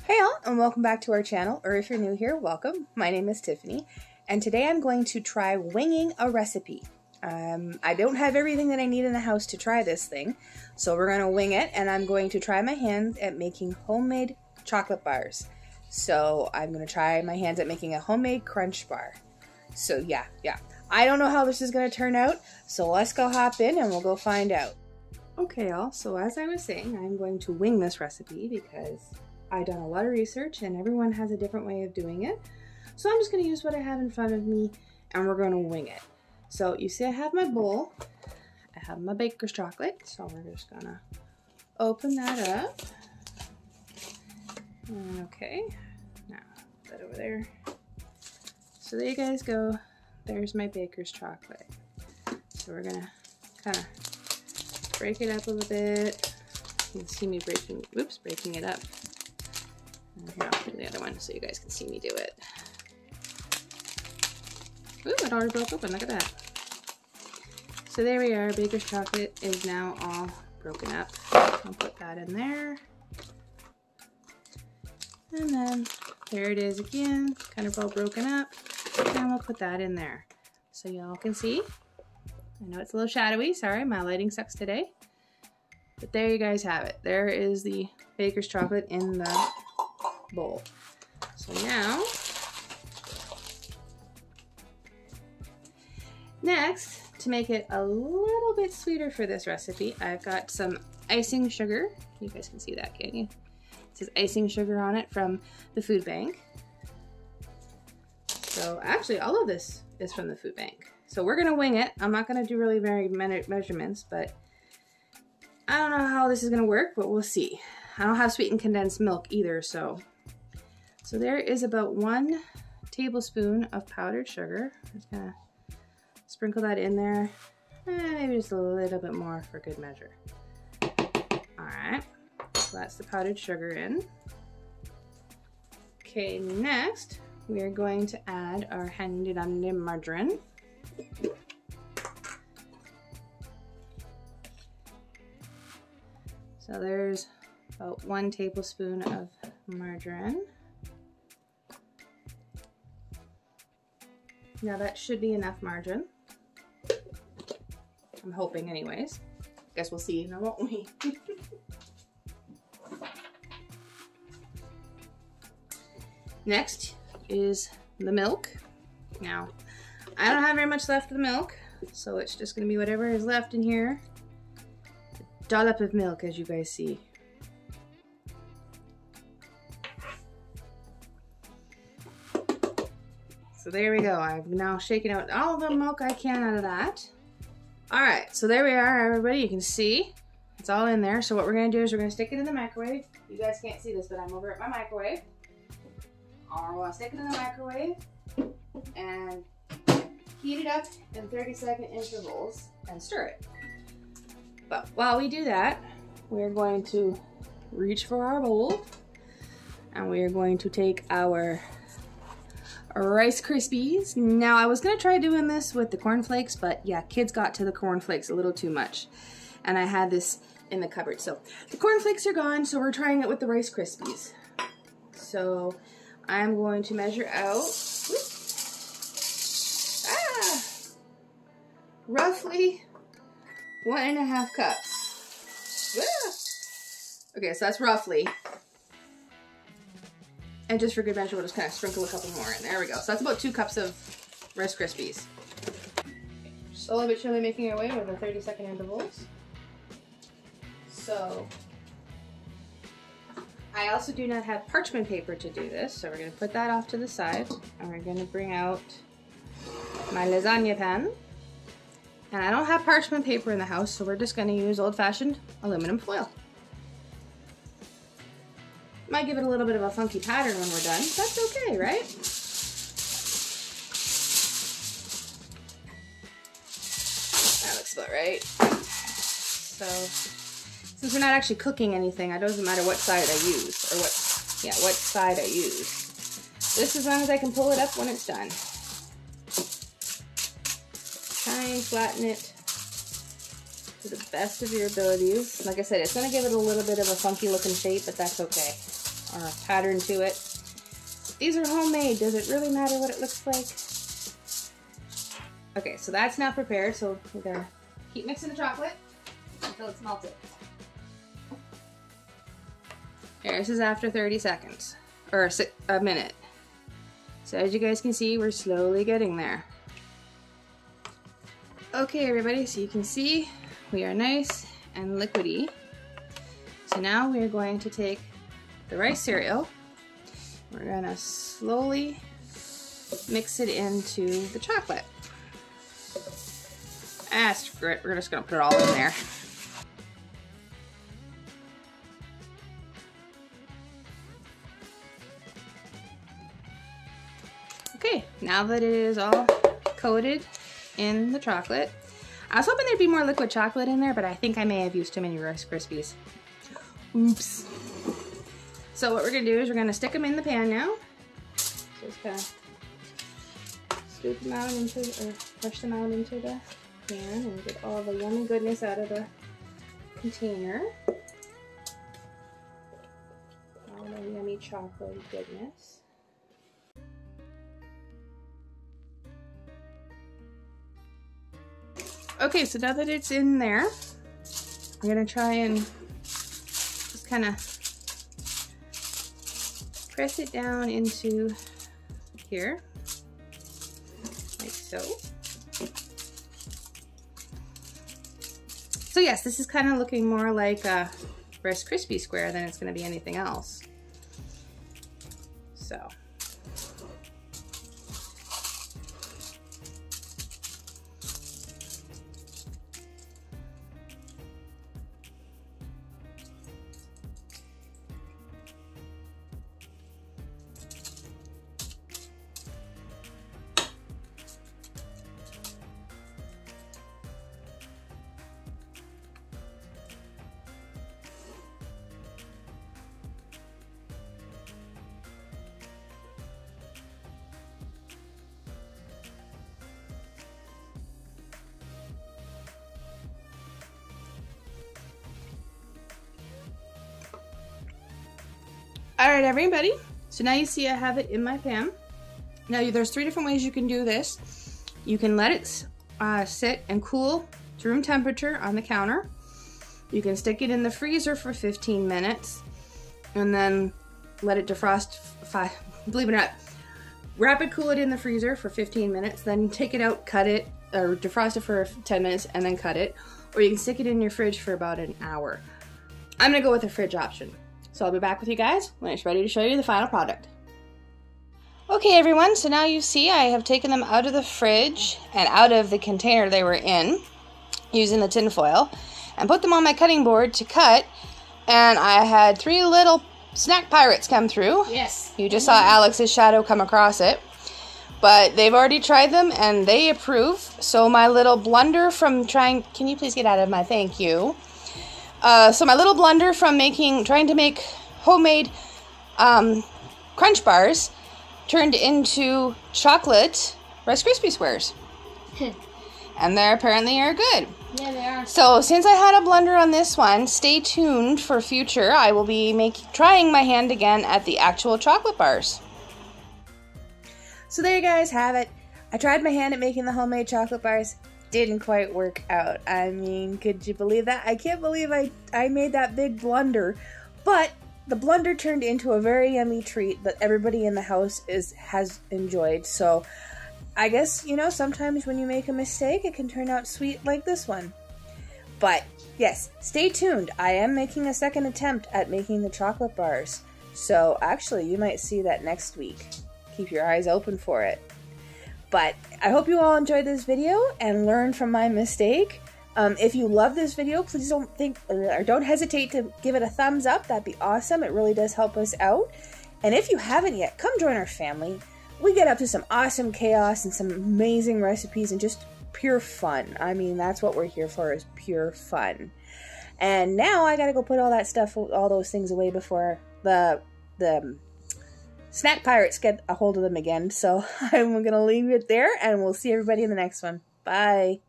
Hey all, and welcome back to our channel, or if you're new here, welcome. My name is Tiffany, and today I'm going to try winging a recipe. I don't have everything that I need in the house to try this thing, so we're going to wing it, and I'm going to try my hands at making homemade chocolate bars. So I'm going to try my hands at making a homemade crunch bar. So yeah. I don't know how this is going to turn out, so let's go hop in and we'll go find out. Okay y'all, so as I was saying, I'm going to wing this recipe because I've done a lot of research and everyone has a different way of doing it. So I'm just going to use what I have in front of me and we're going to wing it. So you see I have my bowl, I have my baker's chocolate, so we're just going to open that up. Okay, now put that over there. So there you guys go, there's my baker's chocolate. So we're going to kind of break it up a little bit. You can see me breaking it up. And here, I'll do the other one so you guys can see me do it. Ooh, it already broke open, look at that. So there we are, baker's chocolate is now all broken up. I'll put that in there. And then there it is again, kind of all broken up. And we'll put that in there so y'all can see. I know it's a little shadowy, sorry, my lighting sucks today. But there you guys have it. There is the baker's chocolate in the bowl. So now, next, to make it a little bit sweeter for this recipe, I've got some icing sugar. You guys can see that, can't you? It says icing sugar on it from the food bank. So actually, all of this is from the food bank. So we're gonna wing it. I'm not gonna do really very many measurements, but I don't know how this is gonna work, but we'll see. I don't have sweetened condensed milk either, so there is about 1 tablespoon of powdered sugar. Just gonna sprinkle that in there, and maybe just a little bit more for good measure. All right, so that's the powdered sugar in. Okay, next we are going to add our handy dandy margarine. So there's about 1 tablespoon of margarine. Now that should be enough margarine. I'm hoping anyways. Guess we'll see, now won't we? Next is the milk. Now, I don't have very much left of the milk, so it's just gonna be whatever is left in here. A dollop of milk, as you guys see. So there we go. I've now shaken out all the milk I can out of that. All right, so there we are, everybody. You can see it's all in there. So what we're gonna do is we're gonna stick it in the microwave. You guys can't see this, but I'm over at my microwave. We're gonna stick it in the microwave and heat it up in 30-second intervals and stir it. But while we do that, we're going to reach for our bowl and we are going to take our Rice Krispies. Now I was gonna try doing this with the cornflakes, but yeah, kids got to the cornflakes a little too much. And I had this in the cupboard. So the cornflakes are gone, so we're trying it with the Rice Krispies. So I'm going to measure out roughly 1.5 cups. Okay, so that's roughly. And just for good measure, we'll just kind of sprinkle a couple more in. There we go. So that's about 2 cups of Rice Krispies. Slowly but surely making our way with the 30-second intervals. So I also do not have parchment paper to do this, so we're going to put that off to the side, and we're going to bring out my lasagna pan. And I don't have parchment paper in the house, so we're just going to use old-fashioned aluminum foil. Might give it a little bit of a funky pattern when we're done. That's okay, right? That looks about right. So, since we're not actually cooking anything, it doesn't matter what side I use, or what side I use. Just as long as I can pull it up when it's done. Try and flatten it to the best of your abilities. Like I said, it's going to give it a little bit of a funky looking shape, but that's okay. or a pattern to it. These are homemade. Does it really matter what it looks like? Okay, so that's now prepared. So we're gonna keep mixing the chocolate until it's melted. Here, this is after 30 seconds, or a minute. So as you guys can see, we're slowly getting there. Okay, everybody, so you can see we are nice and liquidy. So now we are going to take the rice cereal. We're gonna slowly mix it into the chocolate. Ah, screw it. We're just gonna put it all in there. Okay, now that it is all coated in the chocolate, I was hoping there'd be more liquid chocolate in there, but I think I may have used too many Rice Krispies. Oops. So what we're gonna do is we're gonna stick them in the pan now. So just kind of scoop them out into, or push them out into the pan and get all the yummy goodness out of the container. All the yummy chocolate goodness. Okay, so now that it's in there, I'm gonna try and just kind of press it down into here, like so. So yes, this is kind of looking more like a Rice Krispie square than it's gonna be anything else. So. Alright everybody, so now you see I have it in my pan. Now there's 3 different ways you can do this. You can let it sit and cool to room temperature on the counter. You can stick it in the freezer for 15 minutes and then let it defrost, believe it or not, rapid cool it in the freezer for 15 minutes, then take it out, cut it, or defrost it for 10 minutes and then cut it. Or you can stick it in your fridge for about an hour. I'm gonna go with the fridge option. So I'll be back with you guys when it's ready to show you the final product. Okay everyone, so now you see I have taken them out of the fridge and out of the container they were in using the tin foil and put them on my cutting board to cut, and I had 3 little snack pirates come through. Yes. You just saw Alex's shadow come across it. But they've already tried them and they approve. So my little blunder from trying, can you please get out of my, thank you. So my little blunder from trying to make homemade crunch bars turned into chocolate Rice Krispie squares. And they apparently are good. Yeah, they are. So since I had a blunder on this one, stay tuned for future. I will be trying my hand again at the actual chocolate bars. So there you guys have it. I tried my hand at making the homemade chocolate bars. Didn't quite work out. I mean, could you believe that? I can't believe I made that big blunder. But the blunder turned into a very yummy treat that everybody in the house has enjoyed. So I guess, you know, sometimes when you make a mistake, it can turn out sweet like this one. But yes, stay tuned. I am making a second attempt at making the chocolate bars. So actually, you might see that next week. Keep your eyes open for it. But I hope you all enjoyed this video and learned from my mistake. If you love this video, please don't hesitate to give it a thumbs up. That'd be awesome. It really does help us out. And if you haven't yet, come join our family. We get up to some awesome chaos and some amazing recipes and just pure fun. I mean, that's what we're here for, is pure fun. And now I gotta go put all that stuff, all those things away before the snack pirates get a hold of them again. So I'm gonna leave it there and we'll see everybody in the next one. Bye.